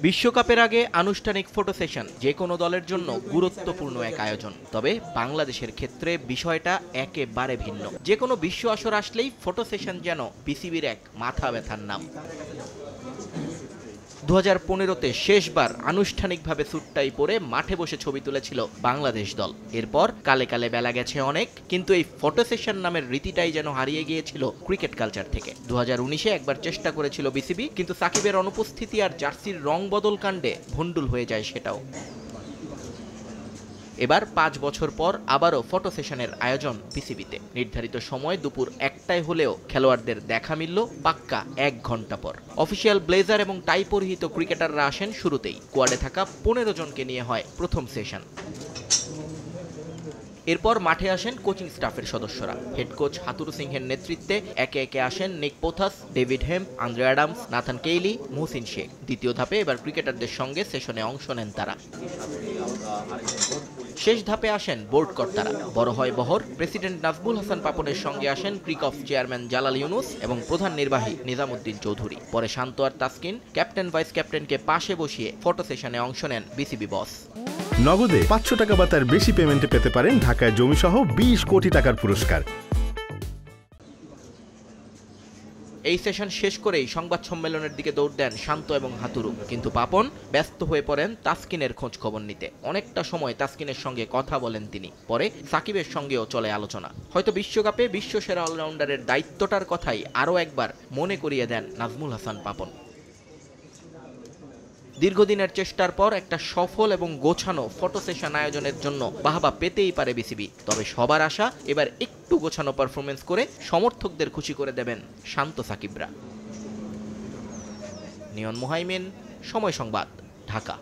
বিশ্বকাপের আগে আনুষ্ঠানিক ফটো সেশন যে কোনো দলের জন্য গুরুত্বপূর্ণ এক আয়োজন। তবে বাংলাদেশের ক্ষেত্রে বিষয়টা একেবারে ভিন্ন। যে কোনো বিশ্ব আসর আসলেই ফটো সেশন যেন বিসিবির এক মাথা ব্যথার নাম। 2015-তে শেষবার আনুষ্ঠানিকভাবে স্যুটটাই পরে মাঠে বসে ছবি তুলেছিল বাংলাদেশ দল। এরপর কালে কালে বেলা গেছে অনেক, কিন্তু এই ফটো সেশন নামের রীতিটাই যেন হারিয়ে গিয়েছিল ক্রিকেট কালচার থেকে। 2019-এ একবার চেষ্টা করেছিল বিসিবি, কিন্তু সাকিবের অনুপস্থিতি আর জার্সির রং বদল কাণ্ডে ভণ্ডুল হয়ে যায় সেটাও। এবার 5 বছর পর আবারও ফটো সেশনের আয়োজন বিসিবিতে। নির্ধারিত সময় দুপুর 1টায় হলেও খেলোয়াড়দের দেখা মিলল পাক্কা 1 ঘন্টা পর। অফিসিয়াল ব্লেজার এবং টাই পরিহিত ক্রিকেটাররা আসেন শুরুতেই। কোয়াডে থাকা 15 জনকে নিয়ে হয় প্রথম সেশন। এরপর মাঠে আসেন কোচিং স্টাফের সদস্যরা। হেড কোচ হাতুরু সিংহের নেতৃত্বে একে একে আসেন Nick Pothas, David Hemp, Andre Adams, Nathan Kelly, Muhsin Sheikh. দ্বিতীয় ধাপে এবার ক্রিকেটারদের সঙ্গে সেশনে অংশ নেন তারা। শেষ ধাপে আসেন বোর্ড কর্তারা। বড় হয় বহর। প্রেসিডেন্ট নাজমুল হাসান পাপনের সঙ্গে আসেন ক্রিকঅফ চেয়ারম্যান জালাল ইউনুস এবং প্রধান নির্বাহী নিজামুদ্দিন চৌধুরী। পরে শান্ত আর তাসকিন, ক্যাপ্টেন ভাইস ক্যাপ্টেনকে পাশে বসিয়ে ফটো সেশনে অংশ নেন বিসিবি বস। নগদে 500 টাকা বা তার বেশি পেমেন্টে পেতে পারেন ঢাকায় জমিসহ 20 কোটি টাকার পুরস্কার। এই সেশন শেষ করেই সংবাদ সম্মেলনের দিকে দৌড় দেন শান্ত এবং হাতুরু, কিন্তু পাপন ব্যস্ত হয়ে পড়েন তাসকিনের খোঁজ খবর নিতে। অনেকটা সময় তাসকিনের সঙ্গে কথা বলেন তিনি। পরে সাকিবের সঙ্গেও চলে আলোচনা। হয়তো বিশ্বকাপে বিশ্বসেরা অলরাউন্ডারের দায়িত্বটার কথাই আরও একবার মনে করিয়ে দেন নাজমুল হাসান পাপন। দীর্ঘদিনের চেষ্টার পর একটা সফল এবং গোছানো ফটো সেশন আয়োজনের জন্য বাহবা পেতেই পারে বিসিবি। তবে সবার আশা এবার একটু গোছানো পারফরমেন্স করে সমর্থকদের খুশি করে দেবেন শান্ত সাকিবরা। নিয়ন মোহাইমিন, সময় সংবাদ, ঢাকা।